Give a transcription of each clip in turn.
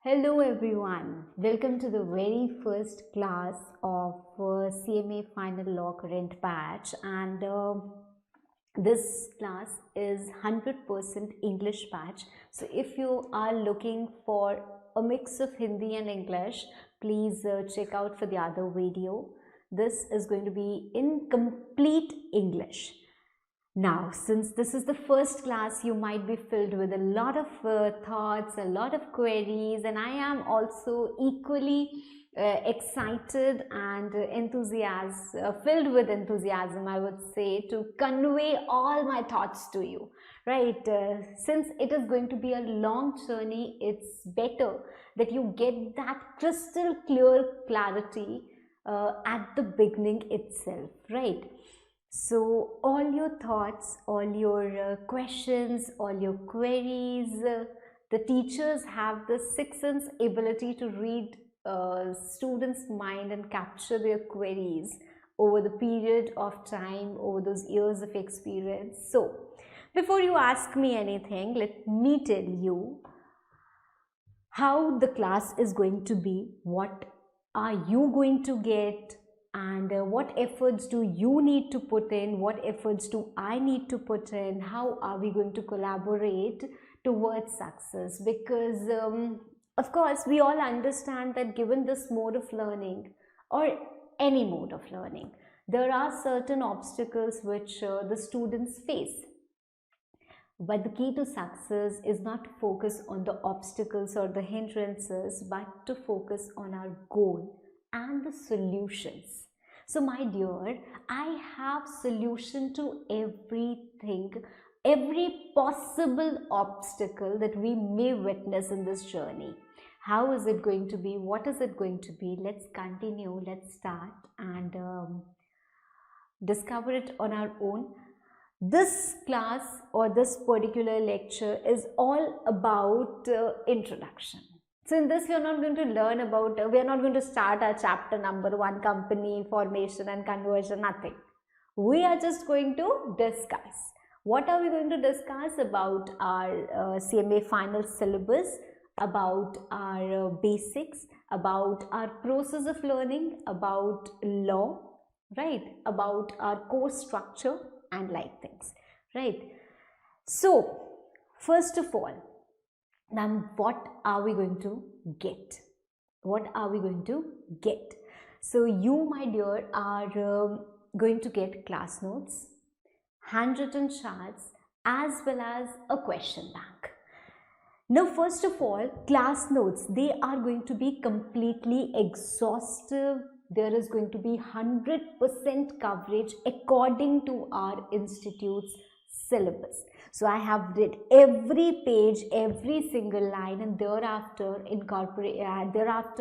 Hello everyone, welcome to the very first class of CMA Final Law Current Batch, and this class is 100% English batch. So if you are looking for a mix of Hindi and English, please check out for the other video. This is going to be in complete English. Now, since this is the first class, you might be filled with a lot of thoughts, a lot of queries, and I am also equally excited and filled with enthusiasm, I would say, to convey all my thoughts to you, right? Since it is going to be a long journey, it's better that you get that crystal clear clarity at the beginning itself, right? So all your thoughts, all your questions, all your queries, the teachers have the sixth sense ability to read students' mind and capture their queries over the period of time, over those years of experience. So before you ask me anything, let me tell you how the class is going to be, what are you going to get, and what efforts do you need to put in, what efforts do I need to put in, how are we going to collaborate towards success. Because of course we all understand that given this mode of learning or any mode of learning, there are certain obstacles which the students face. But the key to success is not to focus on the obstacles or the hindrances, but to focus on our goal and the solutions. So my dear, I have solution to everything, every possible obstacle that we may witness in this journey. How is it going to be? What is it going to be? Let's continue, let's start and discover it on our own. This class or this particular lecture is all about introduction. So in this we are not going to learn about, we are not going to start our chapter number 1, company formation and conversion, nothing. We are just going to discuss. What are we going to discuss? About our CMA final syllabus, about our basics, about our process of learning, about law, right, about our course structure and like things, right? So first of all, now what are we going to get? What are we going to get? So you, my dear, are going to get class notes, handwritten charts, as well as a question bank. Now first of all, class notes, they are going to be completely exhaustive. There is going to be 100% coverage according to our institute's syllabus. So I have read every page, every single line, and thereafter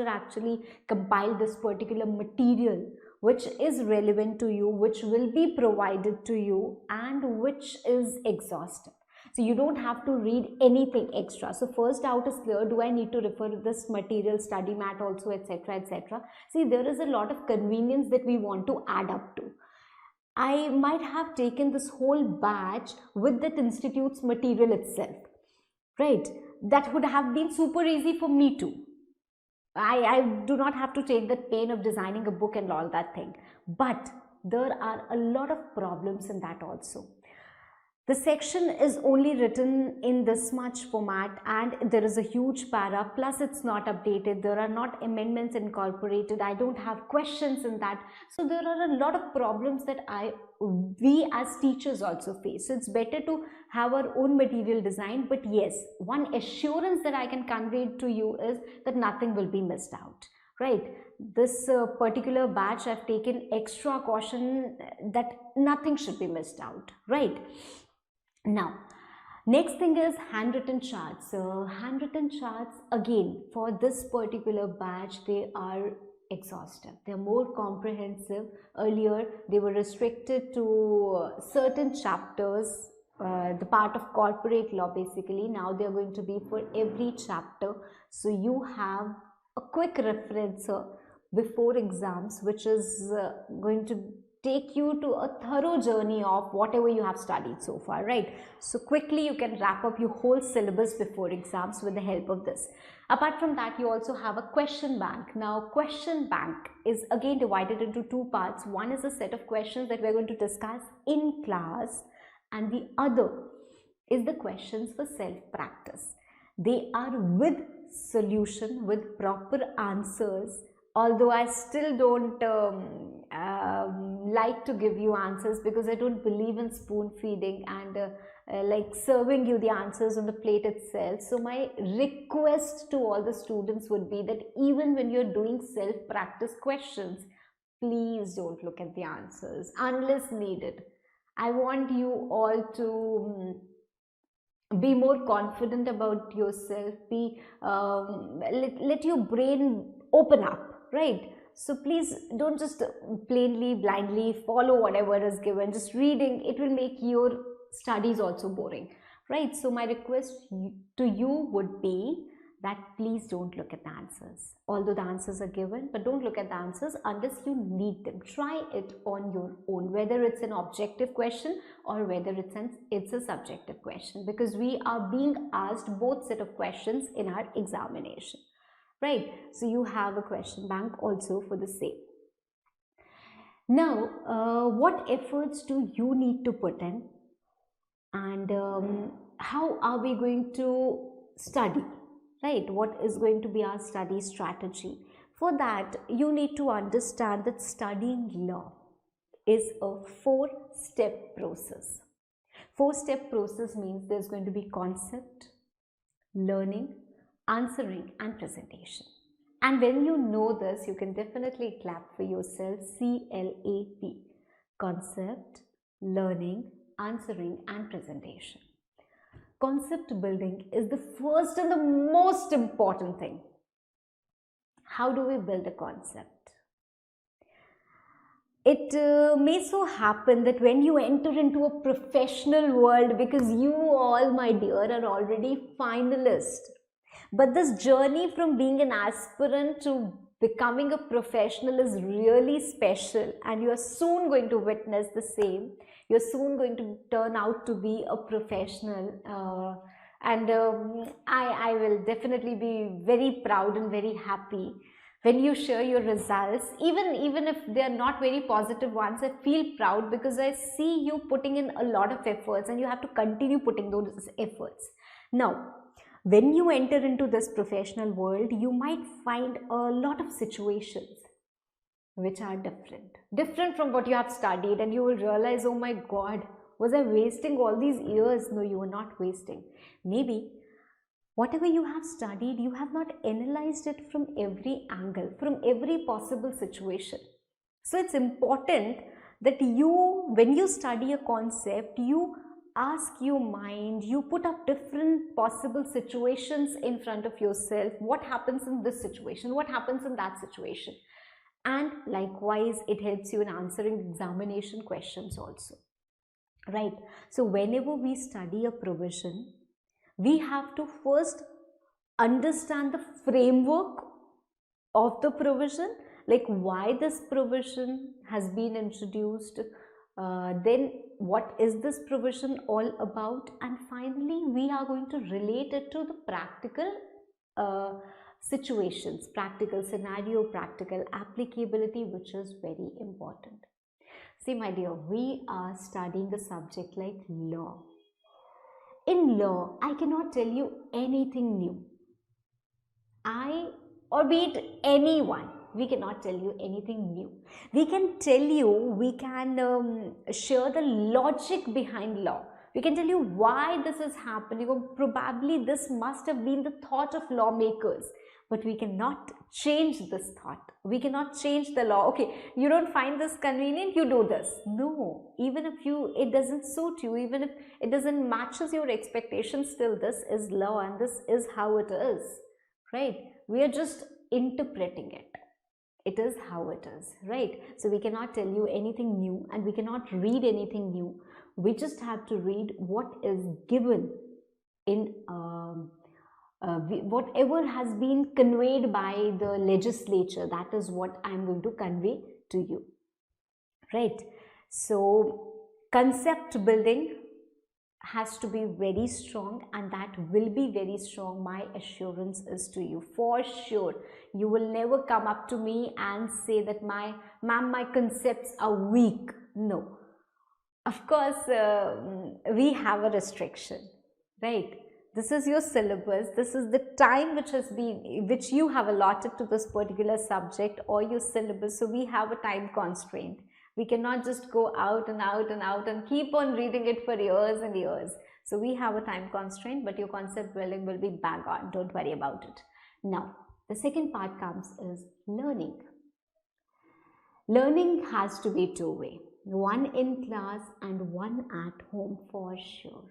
actually compile this particular material which is relevant to you, which will be provided to you, and which is exhaustive. So you don't have to read anything extra. So first doubt is clear, do I need to refer to this material, study mat also, etc, etc. See, there is a lot of convenience that we want to add up to. I might have taken this whole batch with that institute's material itself, right? That would have been super easy for me too. I do not have to take the pain of designing a book and all that thing. But there are a lot of problems in that also. The section is only written in this much format and there is a huge para, plus it's not updated, there are not amendments incorporated, I don't have questions in that. So there are a lot of problems that we as teachers also face. So it's better to have our own material design. But yes, one assurance that I can convey to you is that nothing will be missed out, right? This particular batch, I've taken extra caution that nothing should be missed out, right? Now, next thing is handwritten charts. Handwritten charts, again, for this particular batch, they are exhaustive. They're more comprehensive. Earlier, they were restricted to certain chapters, the part of corporate law basically. Now they're going to be for every chapter. So you have a quick reference before exams, which is going to take you to a thorough journey of whatever you have studied so far, right? So quickly you can wrap up your whole syllabus before exams with the help of this. Apart from that, you also have a question bank. Now, question bank is again divided into two parts. One is a set of questions that we're going to discuss in class, and the other is the questions for self-practice. They are with solution, with proper answers, although I still don't like to give you answers because I don't believe in spoon feeding and like serving you the answers on the plate itself. So my request to all the students would be that even when you're doing self-practice questions, please don't look at the answers unless needed. I want you all to be more confident about yourself, be let your brain open up, right? So please don't just plainly blindly follow whatever is given. Just reading, it will make your studies also boring, right? So my request to you would be that please don't look at the answers, although the answers are given, but don't look at the answers unless you need them. Try it on your own, whether it's an objective question or whether it's a subjective question, because we are being asked both set of questions in our examination, right? So you have a question bank also for the same. Now, what efforts do you need to put in, and how are we going to study? Right, what is going to be our study strategy? For that, you need to understand that studying law is a 4-step process. 4-step process means there's going to be concept, learning, answering, and presentation. And when you know this, you can definitely clap for yourself. CLAP: concept, learning, answering, and presentation. Concept building is the first and the most important thing. How do we build a concept? It may so happen that when you enter into a professional world, because you all, my dear, are already finalists, but this journey from being an aspirant to becoming a professional is really special, and you are soon going to witness the same. You're soon going to turn out to be a professional, and I will definitely be very proud and very happy when you share your results. Even if they are not very positive ones, I feel proud because I see you putting in a lot of efforts, and you have to continue putting those efforts. Now, when you enter into this professional world, you might find a lot of situations which are different from what you have studied, and you will realize, oh my god, was I wasting all these years? No, you were not wasting. Maybe whatever you have studied, you have not analyzed it from every angle, from every possible situation. So it's important that when you study a concept, you ask your mind, you put up different possible situations in front of yourself. What happens in this situation? What happens in that situation? And likewise, it helps you in answering examination questions also, right? So whenever we study a provision, we have to first understand the framework of the provision, like why this provision has been introduced, then what is this provision all about, and finally we are going to relate it to the practical situations, practical scenario, practical applicability, which is very important. See, my dear, we are studying a subject like law. In law, I cannot tell you anything new. Or be it anyone, we cannot tell you anything new. We can tell you, we can share the logic behind law. We can tell you why this is happening, or probably this must have been the thought of lawmakers. But we cannot change this thought. We cannot change the law. Okay, you don't find this convenient, you do this. No, even if it doesn't suit you, even if it doesn't matches your expectations, still this is law and this is how it is, right? We are just interpreting it. It is how it is, right? So we cannot tell you anything new, and we cannot read anything new. We just have to read what is given in whatever has been conveyed by the legislature. That is what I am going to convey to you, right? So concept building has to be very strong, and that will be very strong. My assurance is to you, for sure. You will never come up to me and say that ma'am, my concepts are weak. No, of course, we have a restriction, right? This is your syllabus. This is the time which you have allotted to this particular subject or your syllabus. So we have a time constraint. We cannot just go out and out and out and keep on reading it for years and years. So we have a time constraint, but your concept building will be bang on. Don't worry about it. Now, the second part comes is learning. Learning has to be two-way. One in class and one at home, for sure.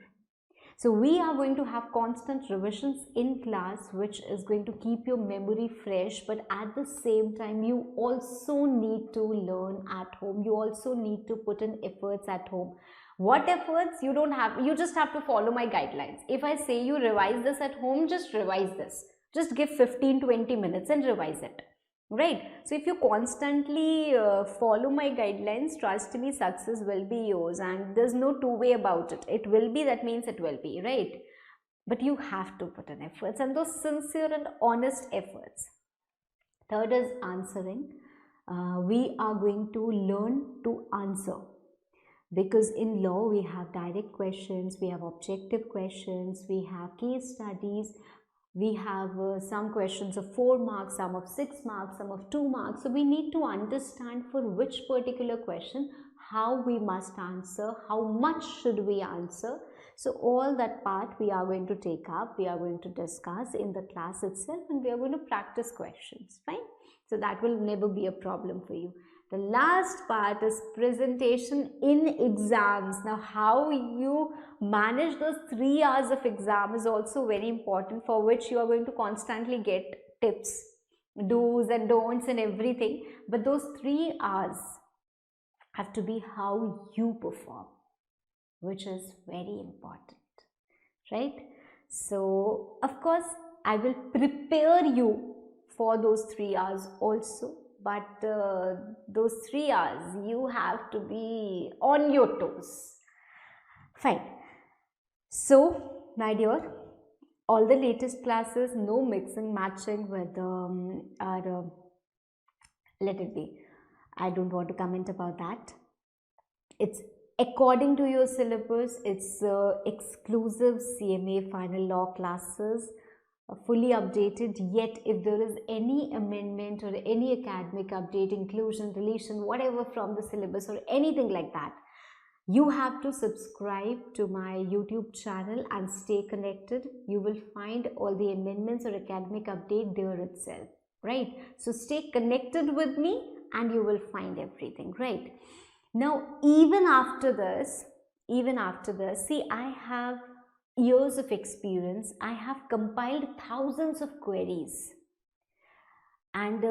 So we are going to have constant revisions in class, which is going to keep your memory fresh, but at the same time you also need to learn at home. You also need to put in efforts at home. What efforts? You don't have, you just have to follow my guidelines. If I say you revise this at home, just revise this. Just give 15-20 minutes and revise it. Right? So if you constantly follow my guidelines, trust me, success will be yours, and there's no two-way about it. It will be, that means it will be, right? But you have to put in efforts, and those sincere and honest efforts. Third is answering. We are going to learn to answer, because in law we have direct questions, we have objective questions, we have case studies, we have some questions of 4 marks, some of 6 marks, some of 2 marks. So we need to understand for which particular question how we must answer, how much should we answer. So all that part we are going to take up, we are going to discuss in the class itself, and we are going to practice questions, fine? So that will never be a problem for you. The last part is presentation in exams. Now, how you manage those 3 hours of exam is also very important, for which you are going to constantly get tips, do's and don'ts and everything. But those 3 hours have to be how you perform, which is very important, right? So, of course, I will prepare you for those 3 hours also. But those 3 hours, you have to be on your toes. Fine. So, my dear, all the latest classes, no mixing, matching with let it be. I don't want to comment about that. It's according to your syllabus. It's exclusive CMA final law classes. Fully updated, yet if there is any amendment or any academic update, inclusion, deletion, whatever from the syllabus or anything like that, you have to subscribe to my YouTube channel and stay connected. You will find all the amendments or academic update there itself, right? So stay connected with me and you will find everything, right? Now, even after this, see, I have years of experience. I have compiled thousands of queries, and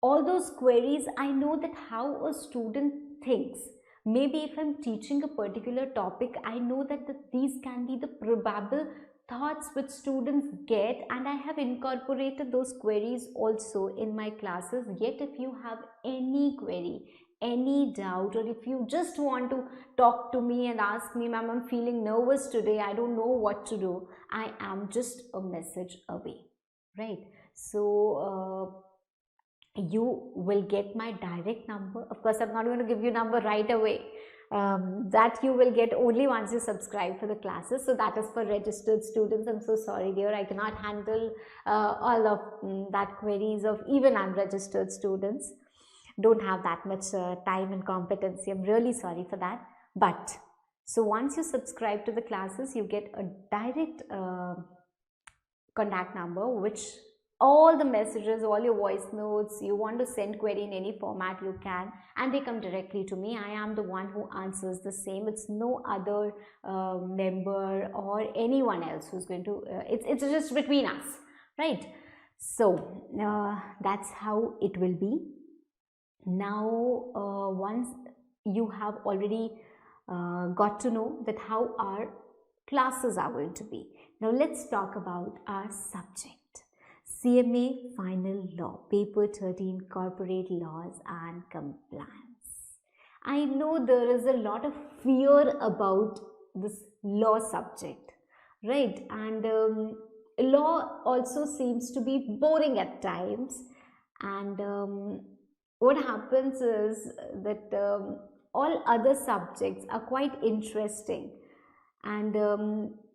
all those queries, I know that how a student thinks. Maybe if I'm teaching a particular topic, I know that these can be the probable thoughts which students get, and I have incorporated those queries also in my classes. Yet if you have any query, any doubt, or if you just want to talk to me and ask me, ma'am, I'm feeling nervous today, I don't know what to do, I am just a message away, right? So you will get my direct number. Of course, I'm not going to give you number right away. That you will get only once you subscribe for the classes. So that is for registered students. I'm so sorry, dear, I cannot handle all of that queries of even unregistered students. Don't have that much time and competency. I'm really sorry for that. But so once you subscribe to the classes, you get a direct contact number, which all the messages, all your voice notes, you want to send query in any format, you can, and they come directly to me. I am the one who answers the same. It's no other member or anyone else who's going to, it's just between us, right? So that's how it will be. Now, once you have already got to know that how our classes are going to be, now let's talk about our subject. CMA Final Law, Paper 13, Corporate Laws and Compliance. I know there is a lot of fear about this law subject, right? And law also seems to be boring at times. And what happens is that all other subjects are quite interesting. And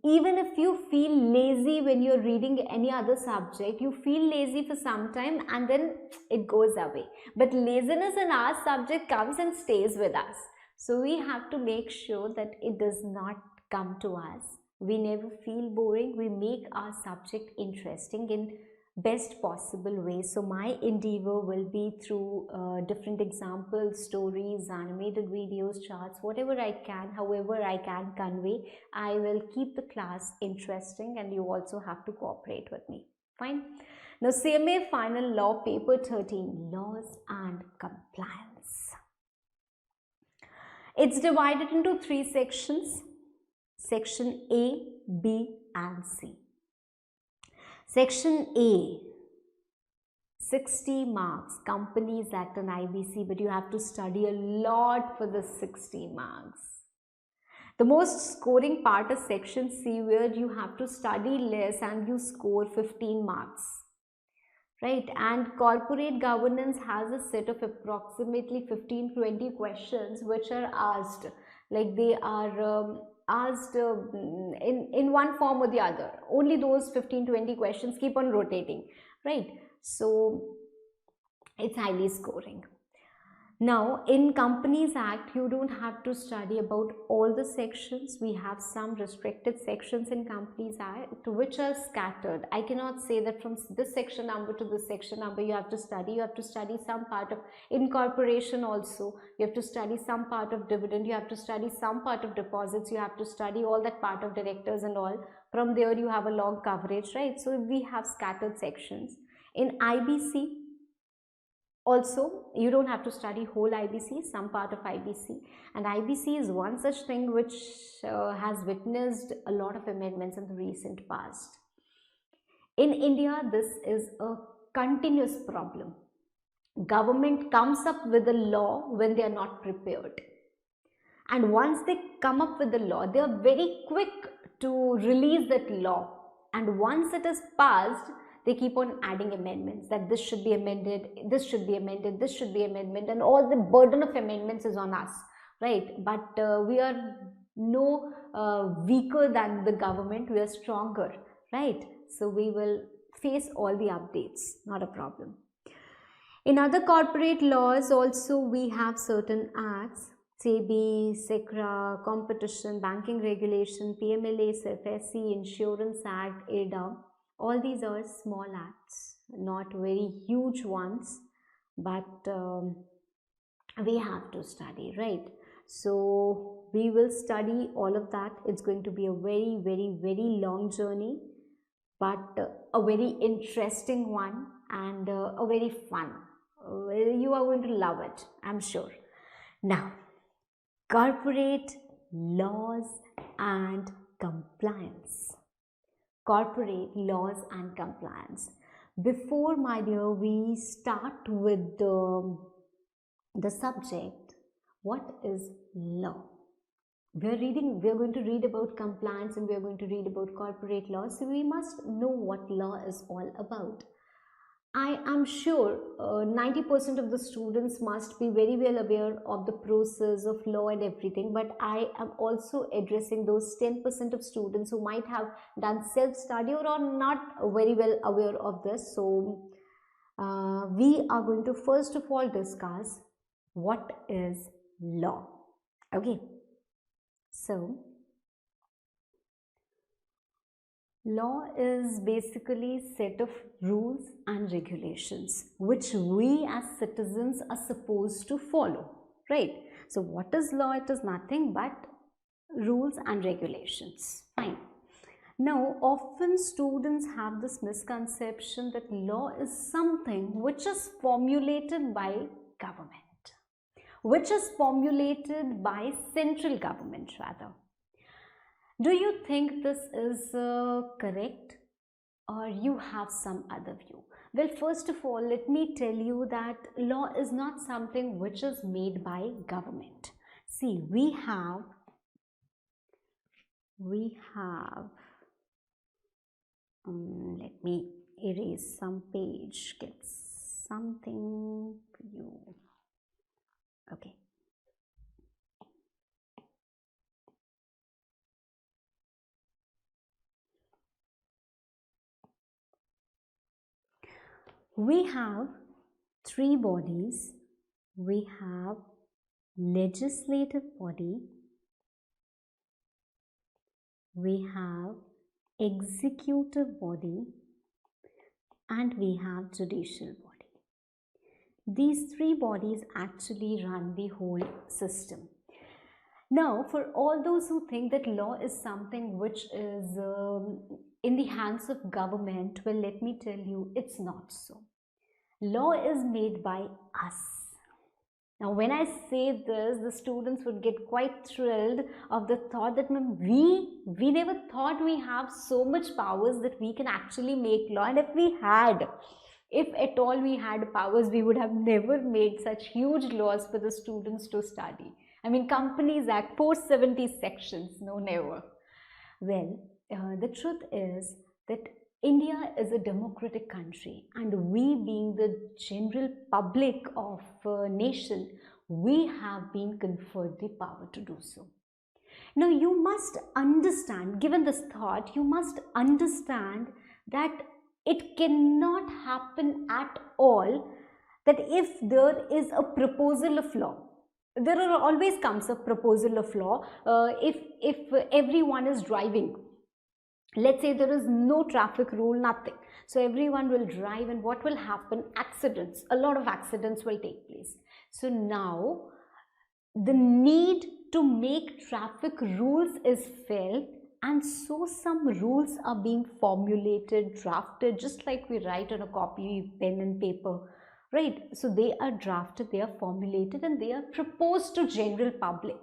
even if you feel lazy when you're reading any other subject, you feel lazy for some time and then it goes away. But laziness in our subject comes and stays with us. So we have to make sure that it does not come to us. We never feel boring. We make our subject interesting in best possible way. So my endeavor will be through different examples, stories, animated videos, charts, whatever I can, however I can convey. I will keep the class interesting, and you also have to cooperate with me. Fine. Now CMA Final Law Paper 13, Laws and Compliance. It's divided into 3 sections. Section A, B and C. Section A, 60 marks, Companies Act and IBC, but you have to study a lot for the 60 marks. The most scoring part is section C, where you have to study less and you score 15 marks, right? And corporate governance has a set of approximately 15-20 questions which are asked, like they are asked in one form or the other. Only those 15-20 questions keep on rotating, right? So it's highly scoring. Now in Companies Act, you don't have to study about all the sections. We have some restricted sections in Companies Act which are scattered. I cannot say that from this section number to this section number you have to study. You have to study some part of incorporation also. You have to study some part of dividend. You have to study some part of deposits. You have to study all that part of directors and all. From there you have a long coverage, right? So we have scattered sections. In IBC, also, you don't have to study whole IBC, some part of IBC, and IBC is one such thing which has witnessed a lot of amendments in the recent past. In India, this is a continuous problem. Government comes up with a law when they are not prepared, and once they come up with the law, they are very quick to release that law, and once it is passed, they keep on adding amendments, that this should be amended, this should be amended, this should be amendment, and all the burden of amendments is on us, right? But we are no weaker than the government, we are stronger, right? So we will face all the updates, not a problem. In other corporate laws also, we have certain acts, SEBI, SECRA, Competition, Banking Regulation, PMLA, FSC, Insurance Act, ADA. All these are small acts, not very huge ones, but we have to study, right? So we will study all of that. It's going to be a very, very, very long journey, but a very interesting one and a very fun. You are going to love it, I'm sure. Now, corporate laws and compliance. Corporate laws and compliance. Before, my dear, we start with the subject, what is law? We are going to read about compliance and we are going to read about corporate law. So we must know what law is all about. I am sure 90% of the students must be very well aware of the process of law and everything, but I am also addressing those 10% of students who might have done self-study or are not very well aware of this. So we are going to first of all discuss what is law. Okay, so law is basically a set of rules and regulations which we as citizens are supposed to follow, right? So what is law? It is nothing but rules and regulations. Fine. Now, often students have this misconception that law is something which is formulated by government, which is formulated by central government rather. Do you think this is correct? or you have some other view? Well, first of all, let me tell you that law is not something which is made by government. See, we have let me erase some page, get something for you. Okay. We have three bodies. We have legislative body, we have executive body, and we have judicial body. These three bodies actually run the whole system. Now, for all those who think that law is something which is in the hands of government, well, let me tell you, it's not so. Law is made by us. Now, when I say this, the students would get quite thrilled of the thought that we never thought we have so much powers that we can actually make law. And if at all we had powers, we would have never made such huge laws for the students to study. I mean, Companies Act, 470 sections, no, never. Well, the truth is that India is a democratic country, and we, being the general public of a nation, we have been conferred the power to do so. Now, you must understand, given this thought, you must understand that it cannot happen at all that if there is a proposal of law, there always comes a proposal of law. If everyone is driving, let's say there is no traffic rule, nothing, so everyone will drive, and what will happen? Accidents, a lot of accidents will take place. So now the need to make traffic rules is felt, and so some rules are being formulated, drafted, just like we write on a copy, pen and paper, right? So they are drafted, they are formulated, and they are proposed to general public,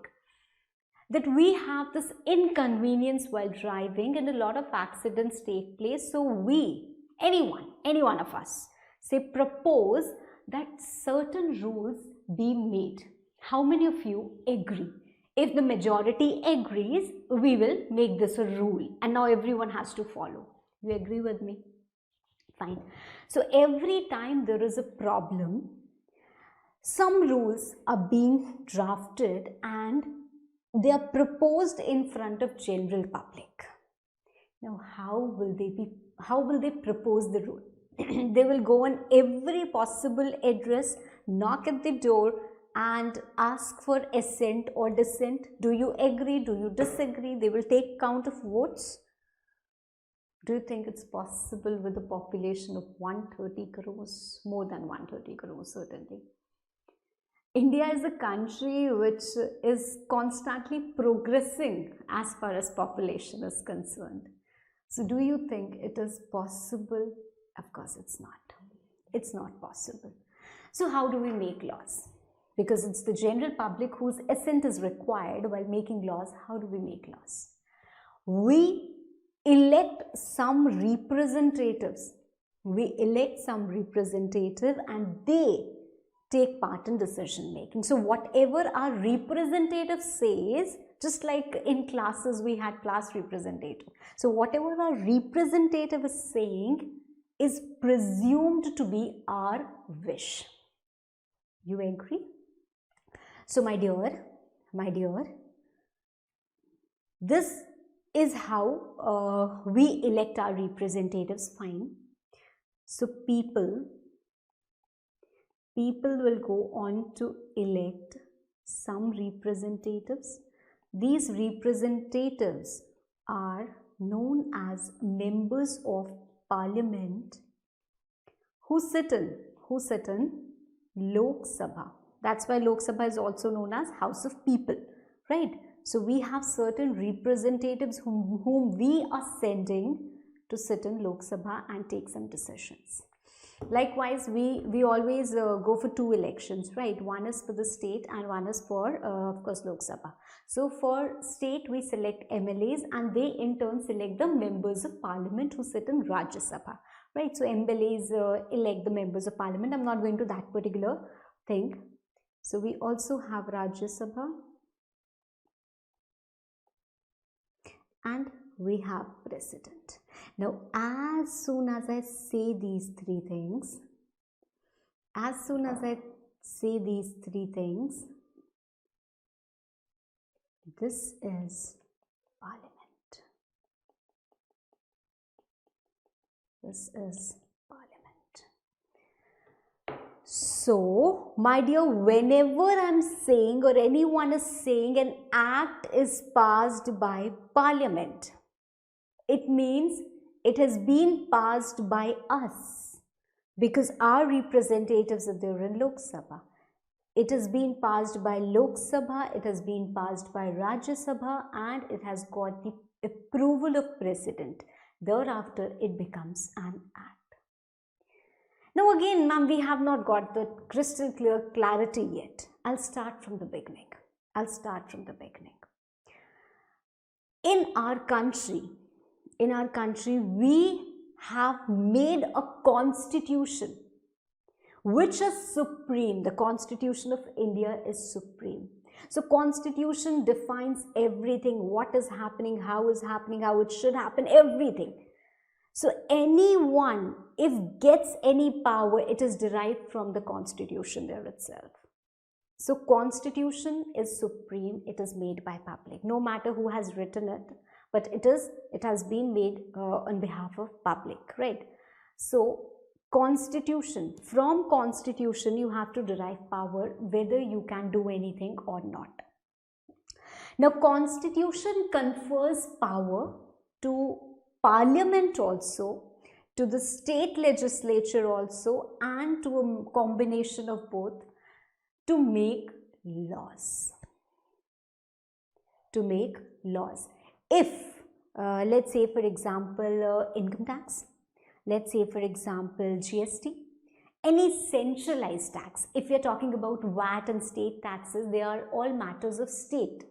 that we have this inconvenience while driving and a lot of accidents take place. So we, any one of us, say propose that certain rules be made. How many of you agree? If the majority agrees, we will make this a rule, and now everyone has to follow. You agree with me? Fine. So every time there is a problem, some rules are being drafted and they are proposed in front of general public. Now, how will they propose the rule? They will go on every possible address, knock at the door, and ask for assent or dissent. Do you agree? Do you disagree? They will take count of votes. Do you think it's possible with a population of 130 crores? More than 130 crores, certainly. India is a country which is constantly progressing as far as population is concerned. So do you think it is possible? Of course it's not. It's not possible. So how do we make laws? Because it's the general public whose assent is required while making laws. How do we make laws? We elect some representatives. We elect some representative and they take part in decision making. So whatever our representative says, just like in classes we had class representative. So whatever our representative is saying is presumed to be our wish. You agree? So my dear, this is how we elect our representatives. Fine. So people will go on to elect some representatives. These representatives are known as members of parliament who sit in Lok Sabha. That's why Lok Sabha is also known as House of People, right? So we have certain representatives whom we are sending to sit in Lok Sabha and take some decisions. Likewise, we always go for two elections, right? One is for the state and one is for, of course, Lok Sabha. So for state, we select MLAs and they in turn select the members of parliament who sit in Rajya Sabha, right? So MLAs elect the members of parliament. I'm not going to that particular thing. So we also have Rajya Sabha and we have president. Now, as soon as I say these three things, this is parliament. This is parliament. So, my dear, whenever I'm saying or anyone is saying an act is passed by parliament, it means it has been passed by us because our representatives are there in Lok Sabha. It has been passed by Lok Sabha, it has been passed by Rajya Sabha, and it has got the approval of president. Thereafter, it becomes an act. Now again, ma'am, we have not got the crystal clear clarity yet. I'll start from the beginning. In our country, we have made a constitution which is supreme. The Constitution of India is supreme. So constitution defines everything, what is happening, how it should happen, everything. So anyone, if gets any power, it is derived from the constitution there itself. So constitution is supreme, it is made by public, no matter who has written it, but it has been made on behalf of public, right? So constitution, from constitution you have to derive power whether you can do anything or not. Now constitution confers power to parliament also, to the state legislature also, and to a combination of both to make laws. If let's say for example income tax, let's say for example GST, any centralized tax, if we are talking about VAT and state taxes, they are all matters of state.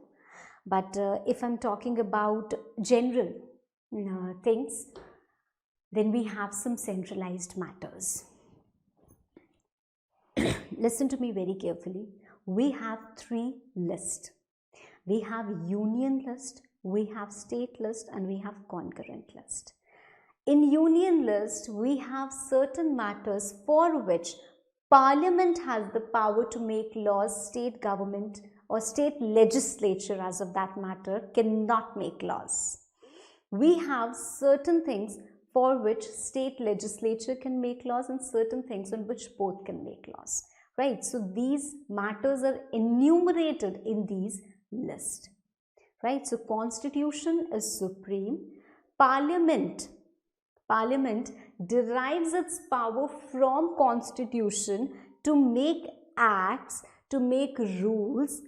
But if I'm talking about general things, then we have some centralized matters. Listen to me very carefully. We have three lists. We have union list, we have state list, and we have concurrent list. In union list, we have certain matters for which parliament has the power to make laws. State government or state legislature, as of that matter, cannot make laws. We have certain things for which state legislature can make laws and certain things on which both can make laws, right? So these matters are enumerated in these lists, right? So constitution is supreme. Parliament derives its power from constitution to make acts, to make rules.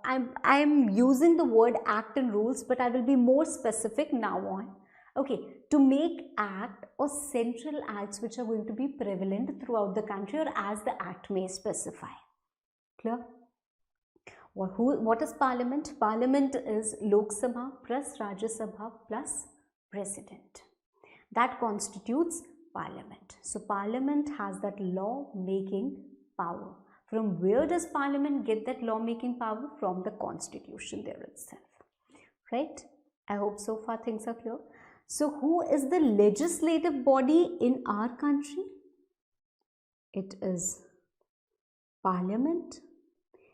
I'm using the word act and rules, but I will be more specific now on. Okay, to make act or central acts which are going to be prevalent throughout the country or as the act may specify. Clear? What is parliament? Parliament is Lok Sabha plus Rajya Sabha plus president. That constitutes parliament. So parliament has that law making power. From where does parliament get that law making power? From the constitution there itself, right? I hope so far things are clear. So who is the legislative body in our country? It is parliament.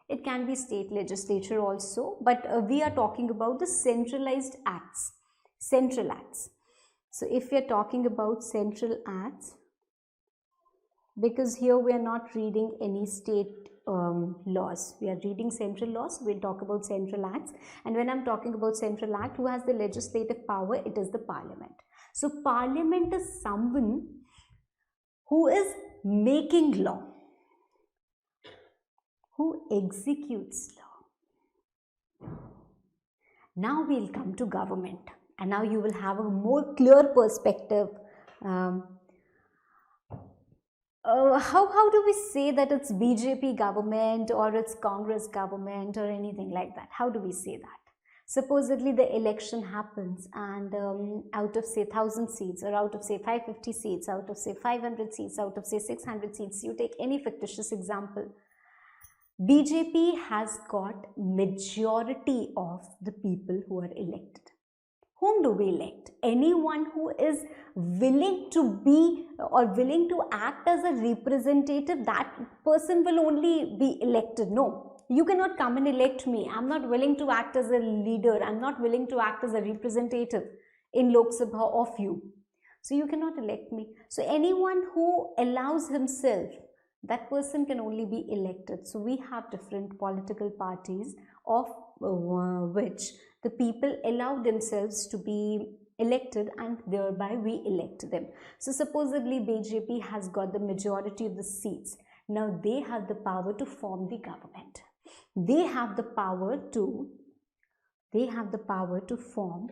It can be state legislature also, but we are talking about the centralized acts, central acts. So if we are talking about central acts, because here we are not reading any state laws, we are reading central laws, we'll talk about central acts. And when I'm talking about central act, who has the legislative power? It is the parliament. So parliament is someone who is making law, who executes law. Now we'll come to government, and now you will have a more clear perspective how do we say that it's BJP government or it's Congress government or anything like that? How do we say that? Supposedly the election happens and out of say 1000 seats or out of say 550 seats, out of say 500 seats, out of say 600 seats, you take any fictitious example, BJP has got majority of the people who are elected. Whom do we elect? Anyone who is willing to be or willing to act as a representative, that person will only be elected. No, you cannot come and elect me. I'm not willing to act as a leader. I'm not willing to act as a representative in Lok Sabha of you. So you cannot elect me. So anyone who allows himself, that person can only be elected. So we have different political parties of which the people allow themselves to be elected and thereby we elect them. So supposedly BJP has got the majority of the seats. Now they have the power to form the government. They have the power to form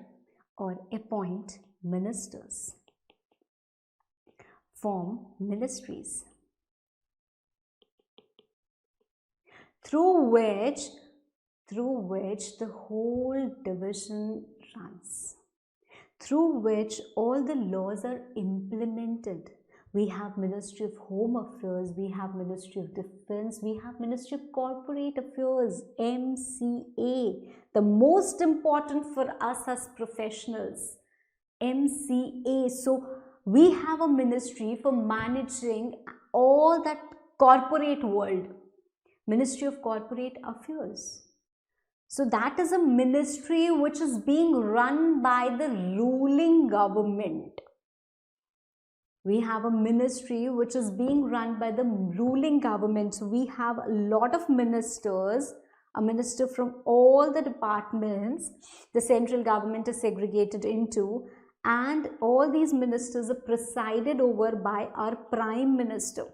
or appoint ministers, form ministries, through which the whole division runs, through which all the laws are implemented. We have Ministry of Home Affairs, we have Ministry of Defense, we have Ministry of Corporate Affairs, MCA, the most important for us as professionals, MCA. So we have a ministry for managing all that corporate world, Ministry of Corporate Affairs. So that is a ministry which is being run by the ruling government. We have a ministry which is being run by the ruling government. So we have a lot of ministers, a minister from all the departments the central government is segregated into, and all these ministers are presided over by our Prime Minister.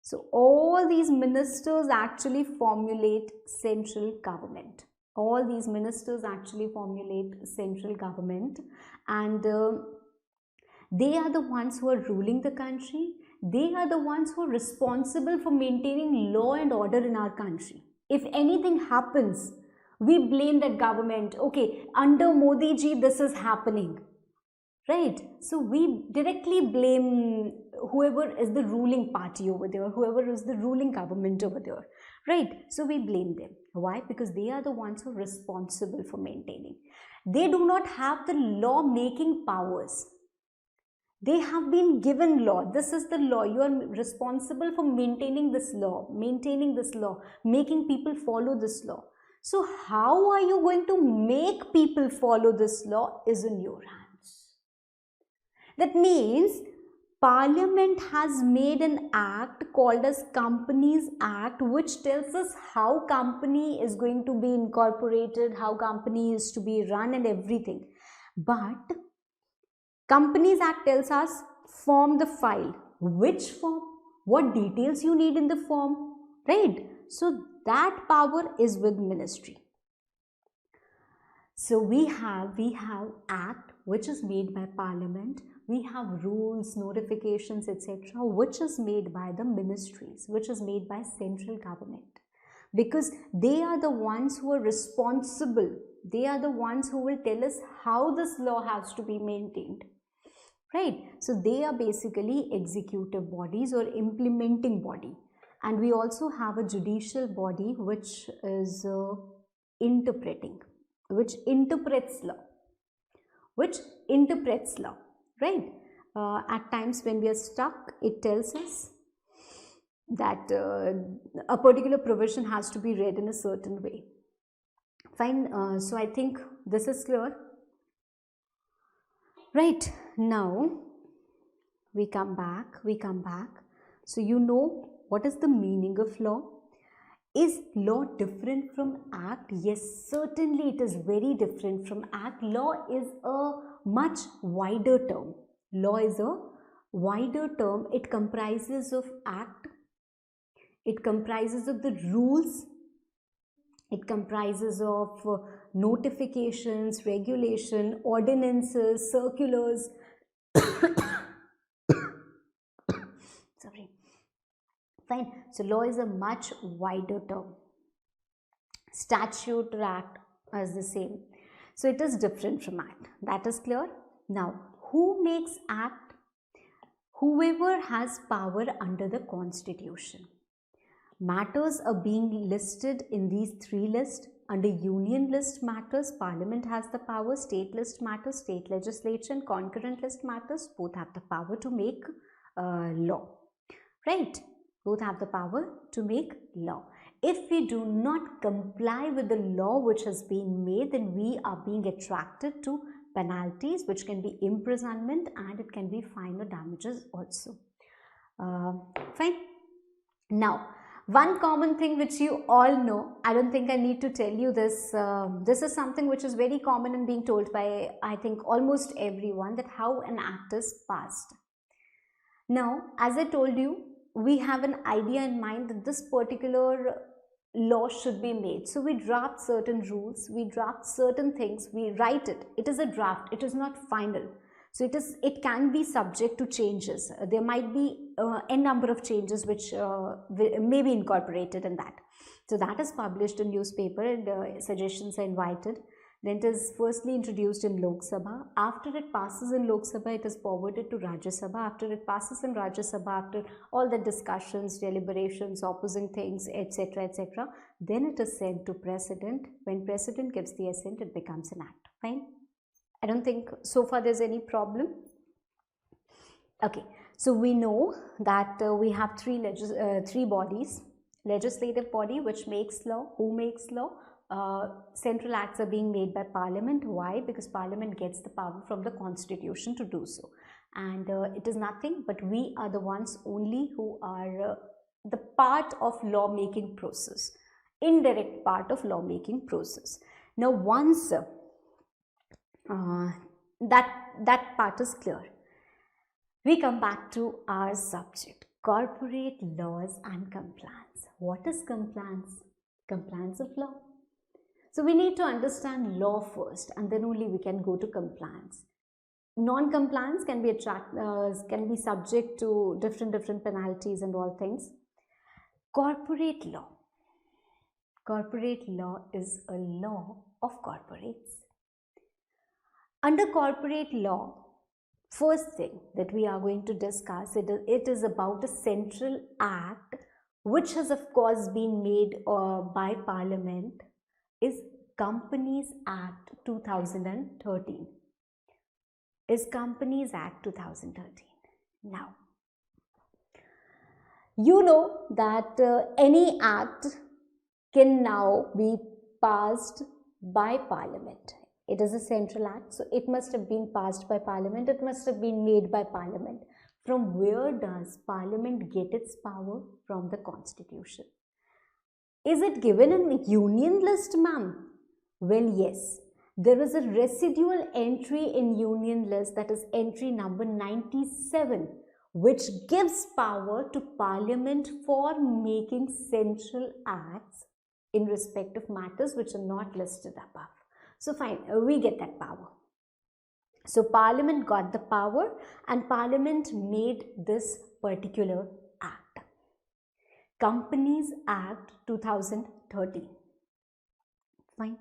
So all these ministers actually formulate central government. All these ministers actually formulate central government, and they are the ones who are ruling the country. They are the ones who are responsible for maintaining law and order in our country. If anything happens, we blame that government. Okay, under Modi ji this is happening. Right, so we directly blame whoever is the ruling party over there, whoever is the ruling government over there, right? So we blame them. Why? Because they are the ones who are responsible for maintaining. They do not have the law making powers. They have been given law. This is the law. You are responsible for maintaining this law, making people follow this law. So how are you going to make people follow this law is in your hands. That means Parliament has made an act called as Companies Act, which tells us how company is going to be incorporated, how company is to be run and everything. But Companies Act tells us form the file. Which form? What details you need in the form? Right? So that power is with ministry. So we have Act which is made by Parliament. We have rules, notifications, etc., which is made by the ministries, which is made by central government, because they are the ones who are responsible. They are the ones who will tell us how this law has to be maintained, right? So they are basically executive bodies or implementing body. And we also have a judicial body which is interpreting, which interprets law, right? At times when we are stuck, it tells us that a particular provision has to be read in a certain way. Fine, so I think this is clear. Right, now we come back. So you know what is the meaning of law? Is law different from act? Yes, certainly it is very different from act. Law is a much wider term. Law is a wider term. It comprises of act, it comprises of the rules, it comprises of notifications, regulation, ordinances, circulars, sorry, Fine. So law is a much wider term. Statute or act is the same. So it is different from act. That is clear. Now, who makes act? Whoever has power under the constitution. Matters are being listed in these three lists. Under union list matters, parliament has the power. State list matters, state legislation. Concurrent list matters, both have the power to make law. Right? Both have the power to make law. If we do not comply with the law which has been made, then we are being attracted to penalties, which can be imprisonment and it can be fine or damages also. Fine. Now, one common thing which you all know, I don't think I need to tell you this, this is something which is very common and being told by, I think, almost everyone, that how an act is passed. Now, as I told you, we have an idea in mind that this particular law should be made. So we draft certain rules, we draft certain things, we write it. It is a draft, it is not final. So it can be subject to changes. There might be a number of changes which may be incorporated in that. So that is published in newspaper and suggestions are invited. Then it is firstly introduced in Lok Sabha. After it passes in Lok Sabha, it is forwarded to Rajya Sabha. After it passes in Rajya Sabha, after all the discussions, deliberations, opposing things, etc., then it is sent to President. When President gives the assent, it becomes an act. Fine. I don't think so far there's any problem. Okay, so we know that we have three bodies. Legislative body which makes law. Who makes law? Central acts are being made by Parliament. Why? Because Parliament gets the power from the Constitution to do so. And it is nothing but we are the ones only who are the part of lawmaking process, indirect part of lawmaking process. Now, once that part is clear, we come back to our subject, corporate laws and compliance. What is compliance? Compliance of law. So we need to understand law first and then only we can go to compliance. Non-compliance can be subject to different penalties and all things. Corporate law. Corporate law is a law of corporates. Under corporate law, first thing that we are going to discuss, it is about a central act which has of course been made by Parliament, is Companies Act 2013. Is Companies Act 2013. Now, you know that any act can now be passed by Parliament. It is a central act, so it must have been passed by Parliament, it must have been made by Parliament. From where does Parliament get its power? From the Constitution. Is it given in Union list, ma'am? Well, yes. There is a residual entry in Union list, that is entry number 97, which gives power to Parliament for making central acts in respect of matters which are not listed above. So fine, we get that power. So Parliament got the power and Parliament made this particular act. Companies Act 2013. Fine.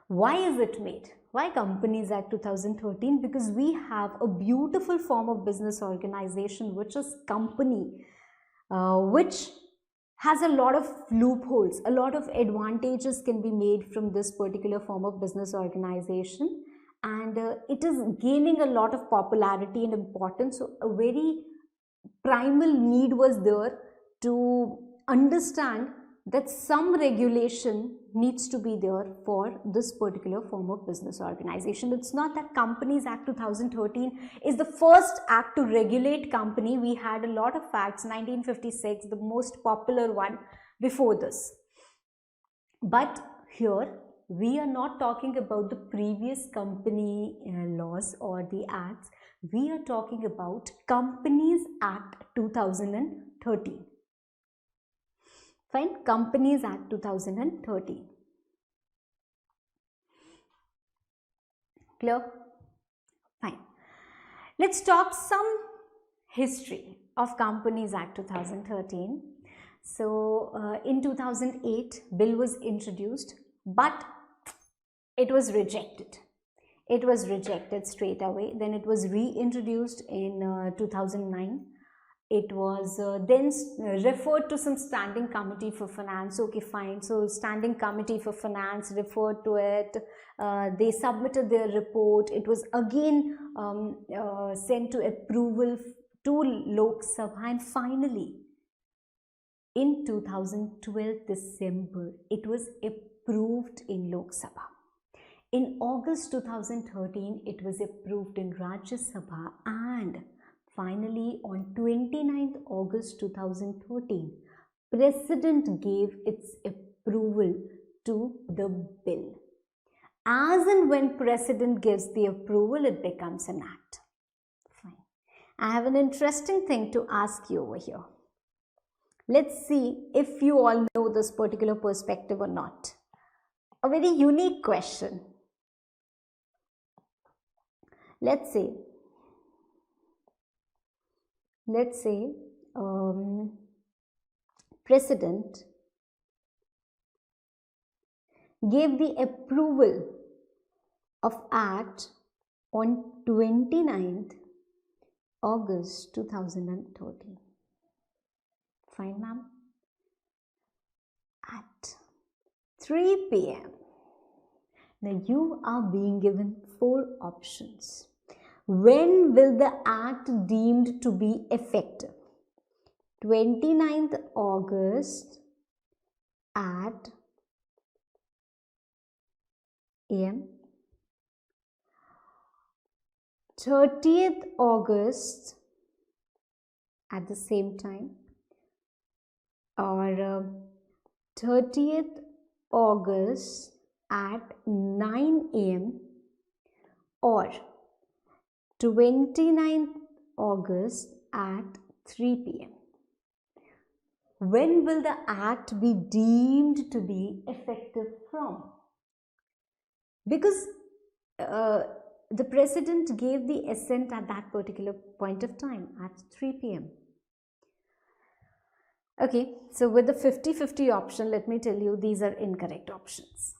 Why is it made? Why Companies Act 2013? Because we have a beautiful form of business organization which is company, which has a lot of loopholes, a lot of advantages can be made from this particular form of business organization, and it is gaining a lot of popularity and importance. So a very primal need was there to understand that some regulation needs to be there for this particular form of business organization. It's not that Companies Act 2013 is the first act to regulate company. We had a lot of acts, 1956, the most popular one before this. But here we are not talking about the previous company laws or the acts. We are talking about Companies Act 2013. Fine, Companies Act 2013. Clear? Fine. Let's talk some history of Companies Act 2013. So in 2008, bill was introduced, but it was rejected. It was rejected straight away. Then it was reintroduced in 2009. It was then referred to some standing committee for finance. Okay, fine. So standing committee for finance referred to it. They submitted their report. It was again sent to approval to Lok Sabha, and finally in 2012 December it was approved in Lok Sabha. In August 2013 it was approved in Rajya Sabha, and finally on 29th August 2013 President gave its approval to the bill. As and when President gives the approval, it becomes an act. Fine. I have an interesting thing to ask you over here. Let's see if you all know this particular perspective or not. A very unique question. Let's say President gave the approval of act on 29th August 2013. Fine, ma'am. At 3 p.m. Now you are being given 4 options. When will the act deemed to be effective? 29th August at AM, 30th August at the same time, or 30th August at 9 AM, or 29th August at 3 p.m. When will the act be deemed to be effective from? Because the President gave the assent at that particular point of time at 3 p.m. Okay, so with the 50-50 option, let me tell you these are incorrect options.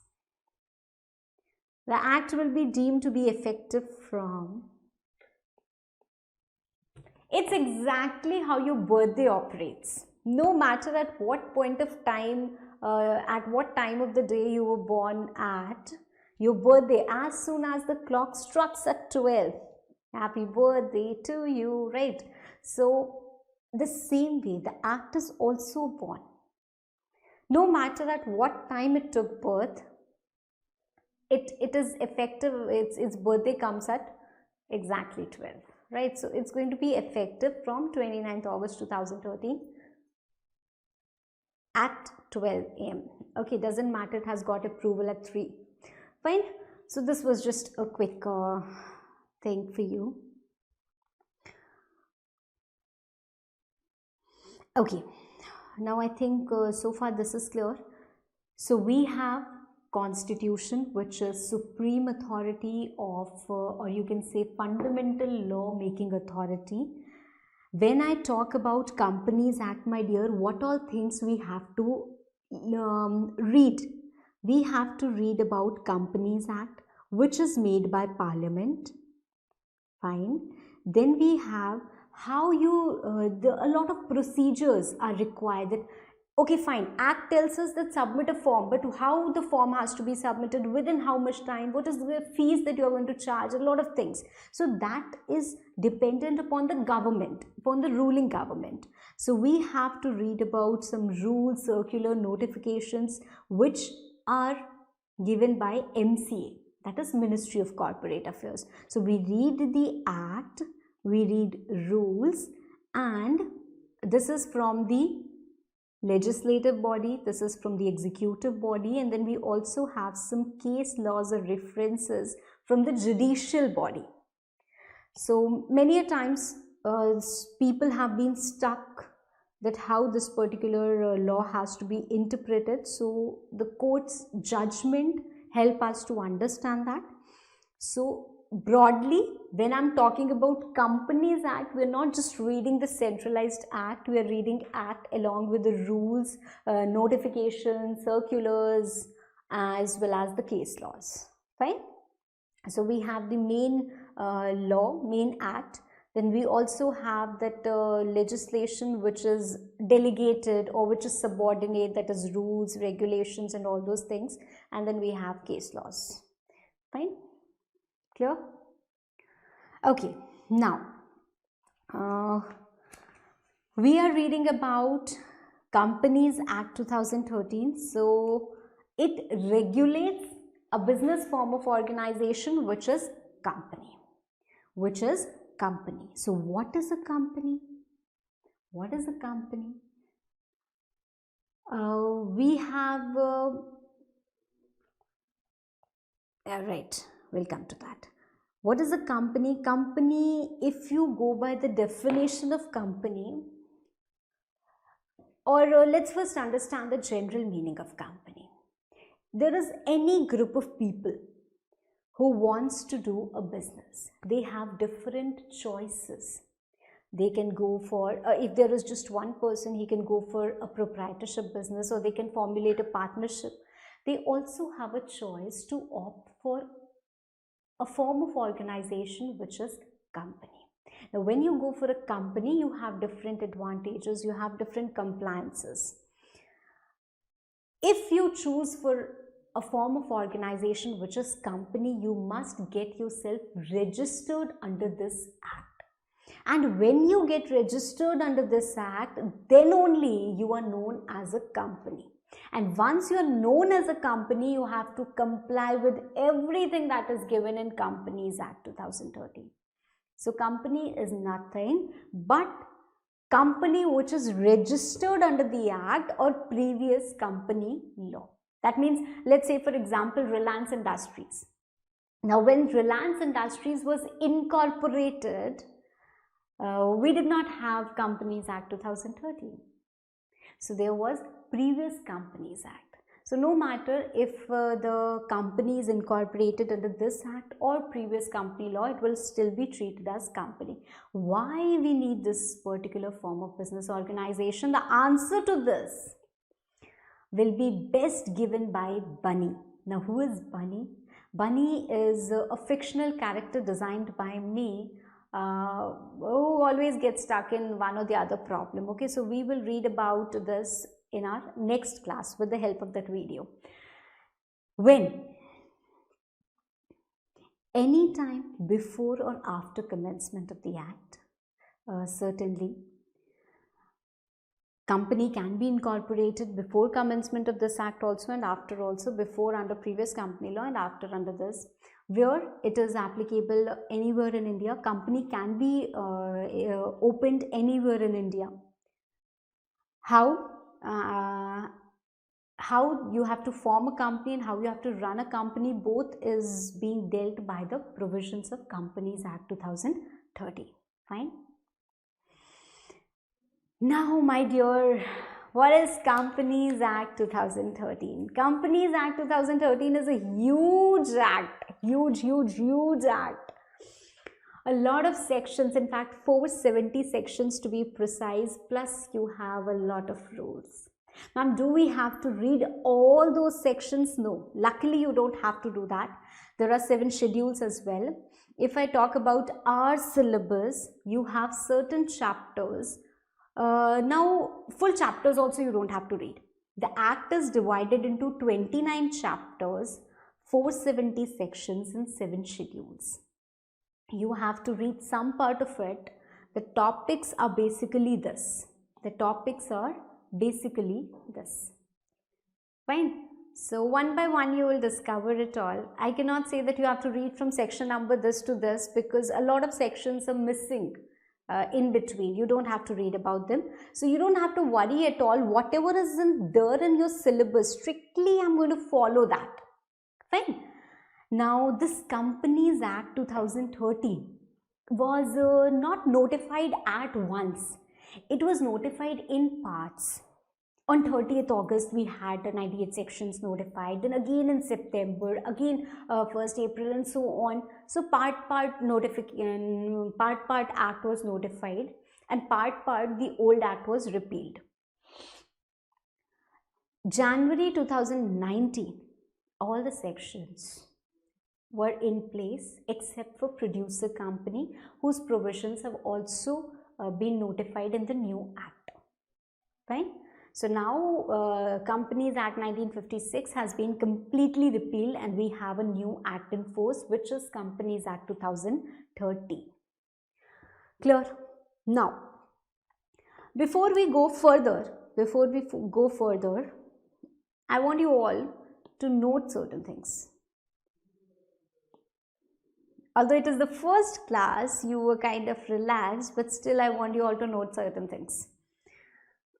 The act will be deemed to be effective from. It's exactly how your birthday operates. No matter at what point of time, at what time of the day you were born at, your birthday, as soon as the clock strikes at 12, happy birthday to you, right? So the same way the act is also born. No matter at what time it took birth, it is effective. Its birthday comes at exactly 12, right? So it's going to be effective from 29th August 2013 at 12 AM. Okay, doesn't matter, it has got approval at 3. Fine. So this was just a quick thing for you. Okay, now I think so far this is clear. So we have Constitution, which is supreme authority of or you can say fundamental law making authority. When I talk about Companies Act, my dear, what all things we have to read? We have to read about Companies Act, which is made by Parliament. Fine. Then we have how you a lot of procedures are required. That okay, fine, act tells us that submit a form, but how the form has to be submitted, within how much time, what is the fees that you are going to charge, a lot of things. So that is dependent upon the government, upon the ruling government. So we have to read about some rules, circular notifications, which are given by MCA, that is Ministry of Corporate Affairs. So we read the act, we read rules, and this is from the legislative body, this is from the executive body, and then we also have some case laws or references from the judicial body. So many a times people have been stuck that how this particular law has to be interpreted. So the court's judgment help us to understand that. So broadly, when I'm talking about Companies Act, we're not just reading the centralized act, we're reading act along with the rules, notifications, circulars, as well as the case laws. Fine. So we have the main law, main act. Then we also have that legislation which is delegated or which is subordinate, that is rules, regulations and all those things. And then we have case laws. Fine. Clear? Okay, now we are reading about Companies Act 2013. So it regulates a business form of organization which is company. So what is a company? What is a company? We have right, we'll come to that. What is a company? Company, if you go by the definition of company, or let's first understand the general meaning of company. There is any group of people who wants to do a business. They have different choices. They can go for, if there is just one person, he can go for a proprietorship business, or they can formulate a partnership. They also have a choice to opt for a form of organization which is company. Now, when you go for a company, you have different advantages, you have different compliances. If you choose for a form of organization which is company, you must get yourself registered under this act. And when you get registered under this act, then only you are known as a company. And once you are known as a company, you have to comply with everything that is given in Companies Act 2013. So company is nothing but company which is registered under the act or previous company law. That means, let's say for example, Reliance Industries. Now when Reliance Industries was incorporated, we did not have Companies Act 2013. So there was previous Companies Act. So no matter if the company is incorporated under this act or previous company law, it will still be treated as company. Why we need this particular form of business organization? The answer to this will be best given by Bunny. Now who is Bunny? Bunny is a fictional character designed by me who always gets stuck in one or the other problem. Okay, so we will read about this in our next class with the help of that video. When? Anytime before or after commencement of the act, certainly. Company can be incorporated before commencement of this act also, and after also, before under previous company law and after under this. Where it is applicable anywhere in India, company can be opened anywhere in India. How you have to form a company and how you have to run a company, both is being dealt by the provisions of Companies Act 2013. Fine. Now, my dear, what is Companies Act 2013? Companies Act 2013 is a huge act, huge act. A lot of sections, in fact 470 sections to be precise, plus you have a lot of rules. Ma'am, do we have to read all those sections? No, luckily you don't have to do that. There are 7 schedules as well. If I talk about our syllabus, you have certain chapters. Now full chapters also you don't have to read. The act is divided into 29 chapters, 470 sections and 7 schedules. You have to read some part of it. The topics are basically this. Fine. So one by one you will discover it all. I cannot say that you have to read from section number this to this, because a lot of sections are missing in between. You don't have to read about them. So you don't have to worry at all. Whatever is there in your syllabus, strictly I'm going to follow that. Fine. Now this Companies Act 2013 was not notified at once. It was notified in parts. On 30th August, we had the 98 sections notified, then again in September, again 1st April, and so on. So part act was notified, and part the old act was repealed. January 2019, all the sections were in place except for producer company, whose provisions have also been notified in the new act. Fine. So now Companies Act 1956 has been completely repealed, and we have a new act in force, which is Companies Act 2013. Clear? Now, before we go further, I want you all to note certain things. Although it is the first class, you were kind of relaxed, but still I want you all to note certain things.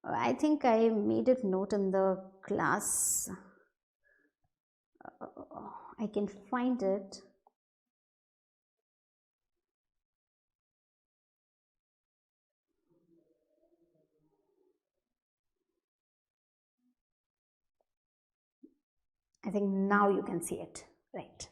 I think I made a note in the class. I can find it. I think now you can see it, right?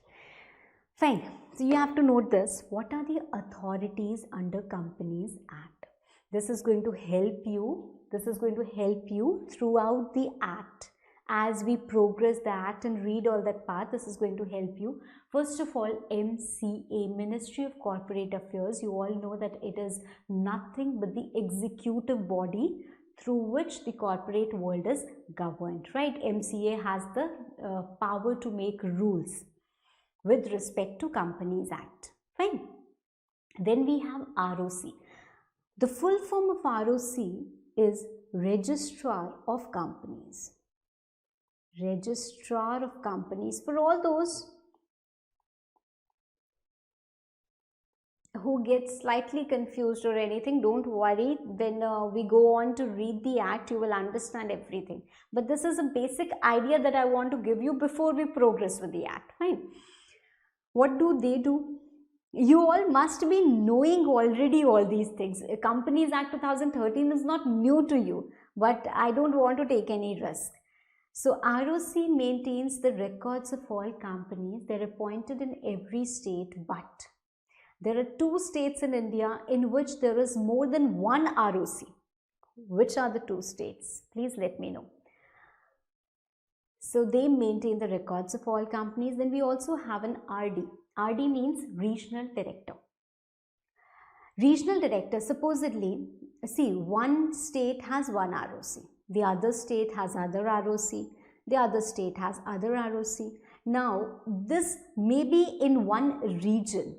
Fine. So you have to note this. What are the authorities under Companies Act? This is going to help you. This is going to help you throughout the act. As we progress the act and read all that part, this is going to help you. First of all, MCA, Ministry of Corporate Affairs. You all know that it is nothing but the executive body through which the corporate world is governed, right? MCA has the power to make rules with respect to Companies Act. Fine. Then we have ROC. The full form of ROC is Registrar of Companies. Registrar of Companies. For all those who get slightly confused or anything, don't worry. When we go on to read the act, you will understand everything. But this is a basic idea that I want to give you before we progress with the act. Fine. What do they do? You all must be knowing already all these things. Companies Act 2013 is not new to you, but I don't want to take any risk. So ROC maintains the records of all companies. They're appointed in every state, but there are 2 states in India in which there is more than one ROC. Which are the 2 states? Please let me know. So they maintain the records of all companies. Then we also have an RD. RD means Regional Director. Regional Director, supposedly, see, one state has one ROC. The other state has other ROC. The other state has other ROC. Now, this may be in one region.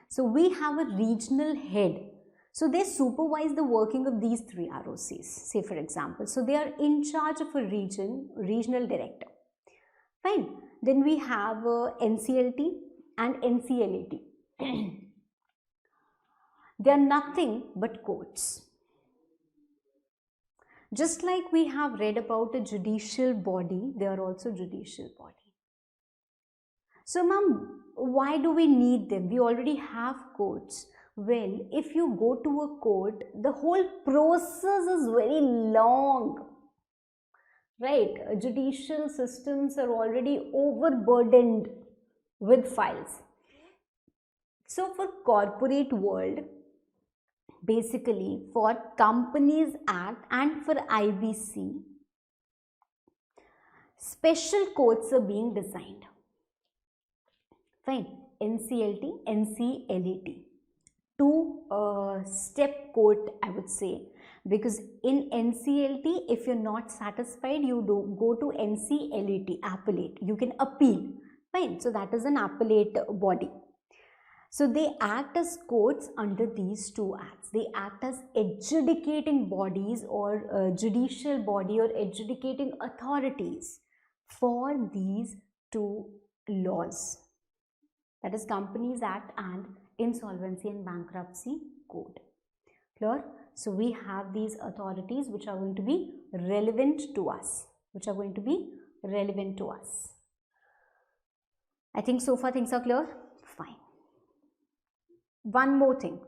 So we have a regional head. So they supervise the working of these 3 ROCs, say for example. So they are in charge of a region, regional director. Fine. Then we have NCLT and NCLAT. They are nothing but courts. Just like we have read about a judicial body, they are also judicial body. So ma'am, why do we need them? We already have courts. Well, if you go to a court, the whole process is very long, right? Judicial systems are already overburdened with files. So for corporate world, basically for Companies Act and for IBC, special courts are being designed. Fine. NCLT, NCLAT. 2-step court, I would say, because in NCLT, if you're not satisfied, you do go to NCLAT, appellate. You can appeal. Fine. So that is an appellate body. So they act as courts under these 2 acts. They act as adjudicating bodies or judicial body or adjudicating authorities for these 2 laws. That is Companies Act and Insolvency and Bankruptcy Code. Clear? So we have these authorities which are going to be relevant to us. I think so far things are clear. Fine. One more thing.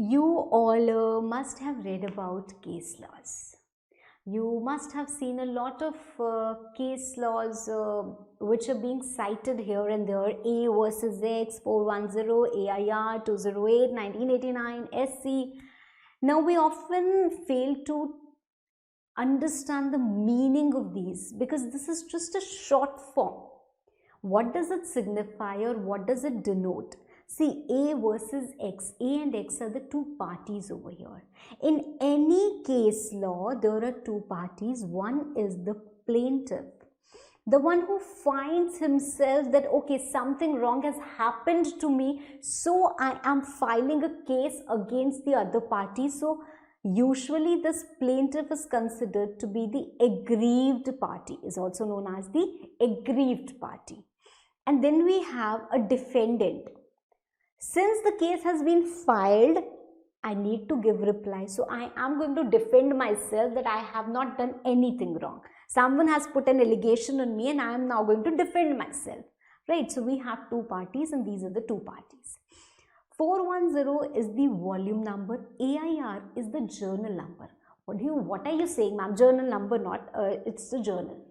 You all must have read about case laws. You must have seen a lot of case laws which are being cited here and there. A versus X, 410, AIR 208, 1989, SC. Now we often fail to understand the meaning of these because this is just a short form. What does it signify or what does it denote? See, A versus X. A and X are the two parties over here. In any case law, there are two parties. One is the plaintiff, the one who finds himself that, okay, something wrong has happened to me, so I am filing a case against the other party. So usually this plaintiff is considered to be the aggrieved party, is also known as the aggrieved party. And then we have a defendant. Since the case has been filed, I need to give reply. So I am going to defend myself that I have not done anything wrong. Someone has put an allegation on me and I am now going to defend myself. Right? So we have two parties and these are the two parties. 410 is the volume number. AIR is the journal number. What are you saying, ma'am? Journal number, not it's the journal.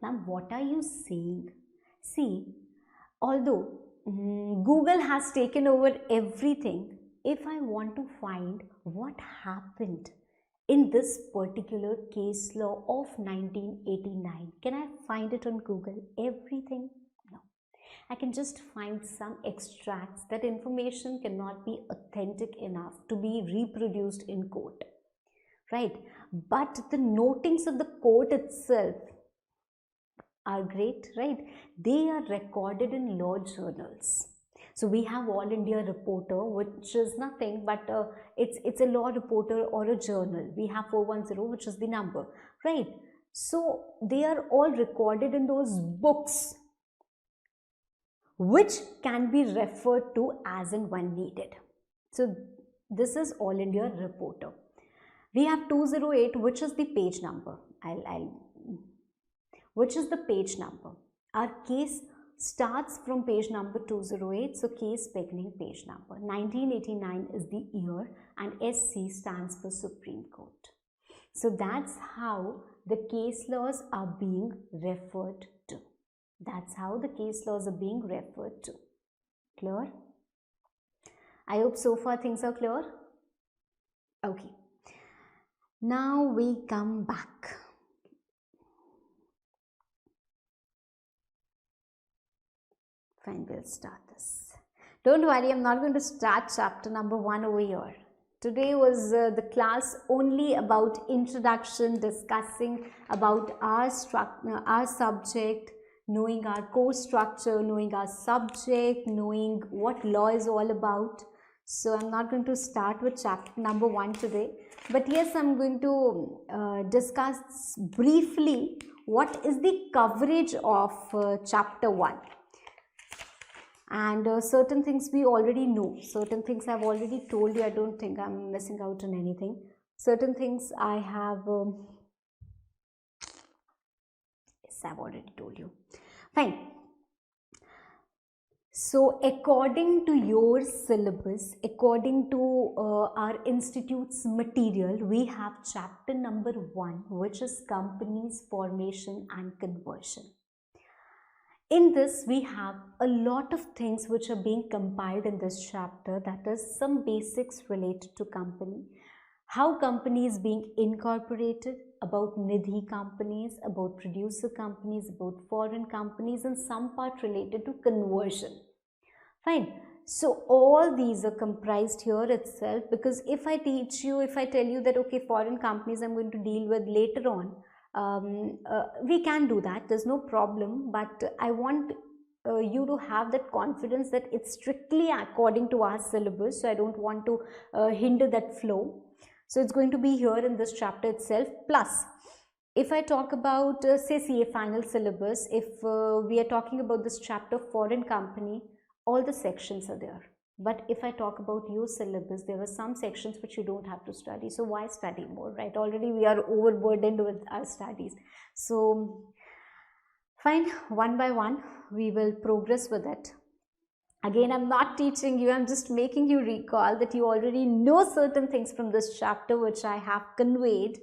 Ma'am, what are you saying? See, although Google has taken over everything, if I want to find what happened in this particular case law of 1989, can I find it on Google? Everything? No. I can just find some extracts. That information cannot be authentic enough to be reproduced in court, right? But the notings of the court itself are great, right? They are recorded in law journals. So we have All India Reporter, which is nothing but it's a law reporter or a journal. We have 410, which is the number, right? So they are all recorded in those books, which can be referred to as and when needed. So this is All India Reporter. We have 208, which is the page number. Which is the page number. Our case starts from page number 208, so case beginning page number. 1989 is the year and SC stands for Supreme Court. So that's how the case laws are being referred to. That's how the case laws are being referred to. Clear? I hope so far things are clear. Okay. Now we come back. Fine, we'll start this. Don't worry, I'm not going to start chapter number 1 over here. Today was the class only about introduction, discussing about our subject, knowing our course structure, knowing our subject, knowing what law is all about. So I'm not going to start with chapter number 1 today. But yes, I'm going to discuss briefly what is the coverage of chapter 1. And certain things we already know, certain things I've already told you. I don't think I'm missing out on anything. Certain things I have, yes, I've already told you. Fine. So according to your syllabus, according to our institute's material, we have chapter number 1, which is companies formation and conversion. In this, we have a lot of things which are being compiled in this chapter, that is some basics related to company, how company is being incorporated, about Nidhi companies, about producer companies, about foreign companies, and some part related to conversion. Fine. So all these are comprised here itself, because if I teach you, if I tell you that okay, foreign companies I'm going to deal with later on, we can do that, there's no problem, but I want you to have that confidence that it's strictly according to our syllabus, so I don't want to hinder that flow. So it's going to be here in this chapter itself. Plus, if I talk about say CA final syllabus, if we are talking about this chapter foreign company, all the sections are there. But if I talk about your syllabus, there are some sections which you don't have to study. So why study more, right? Already we are overburdened with our studies. So fine, one by one, we will progress with it. Again, I'm not teaching you, I'm just making you recall that you already know certain things from this chapter which I have conveyed.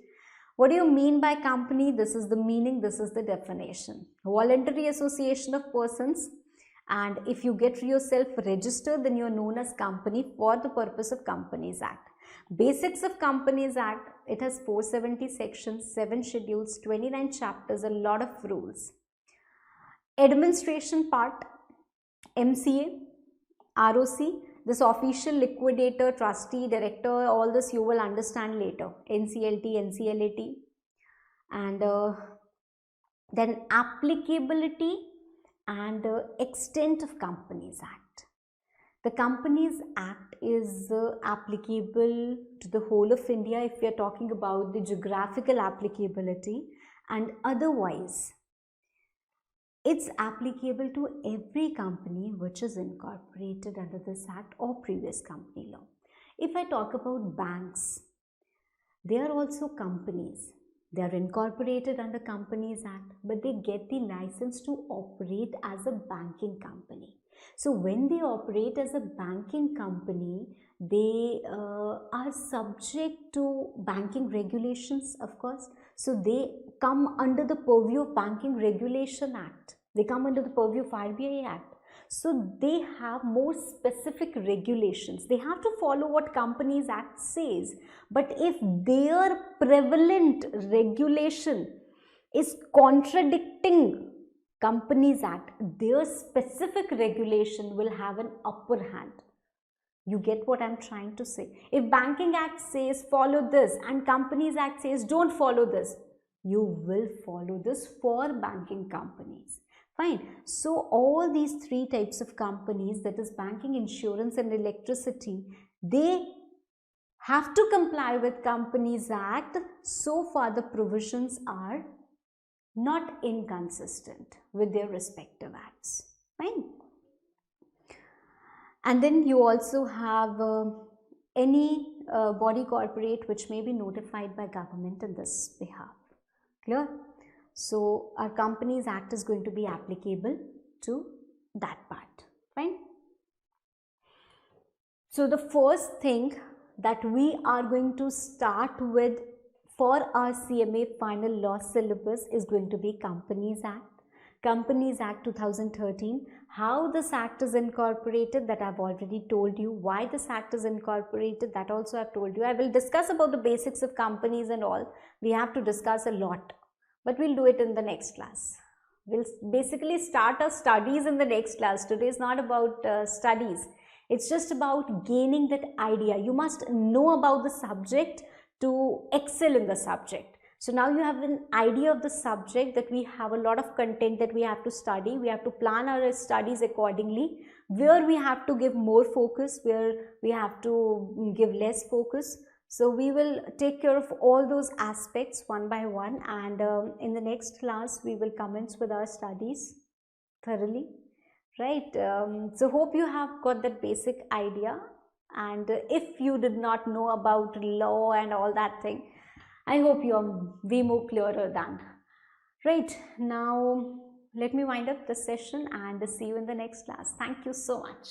What do you mean by company? This is the meaning, this is the definition. Voluntary association of persons, and if you get yourself registered, then you are known as company for the purpose of Companies Act. Basics of Companies Act, it has 470 sections, 7 schedules, 29 chapters, a lot of rules. Administration part, MCA, ROC, this official liquidator, trustee, director, all this you will understand later. NCLT, NCLAT, and then applicability and extent of Companies Act. The Companies Act is applicable to the whole of India if we are talking about the geographical applicability, and otherwise it's applicable to every company which is incorporated under this act or previous company law. If I talk about banks, they are also companies. They are incorporated under Companies Act, but they get the license to operate as a banking company. So when they operate as a banking company, they are subject to banking regulations, of course. So they come under the purview of Banking Regulation Act. They come under the purview of RBI Act. So they have more specific regulations. They have to follow what Companies Act says. But if their prevalent regulation is contradicting Companies Act, their specific regulation will have an upper hand. You get what I'm trying to say? If Banking Act says follow this and Companies Act says don't follow this, you will follow this for banking companies. Fine. So all these 3 types of companies, that is banking, insurance and electricity, they have to comply with Companies Act. So far the provisions are not inconsistent with their respective acts. Fine. And then you also have any body corporate which may be notified by government in this behalf. Clear? So our Companies Act is going to be applicable to that part. Fine. So the first thing that we are going to start with for our CMA final law syllabus is going to be Companies Act. Companies Act 2013, how this act is incorporated, that I've already told you. Why this act is incorporated, that also I've told you. I will discuss about the basics of companies and all. We have to discuss a lot, but we'll do it in the next class. We'll basically start our studies in the next class. Today is not about studies. It's just about gaining that idea. You must know about the subject to excel in the subject. So now you have an idea of the subject, that we have a lot of content that we have to study. We have to plan our studies accordingly, where we have to give more focus, where we have to give less focus. So we will take care of all those aspects one by one, and in the next class we will commence with our studies thoroughly, right? So hope you have got that basic idea, and if you did not know about law and all that thing, I hope you are way more clearer than. Right, now let me wind up the session and see you in the next class. Thank you so much.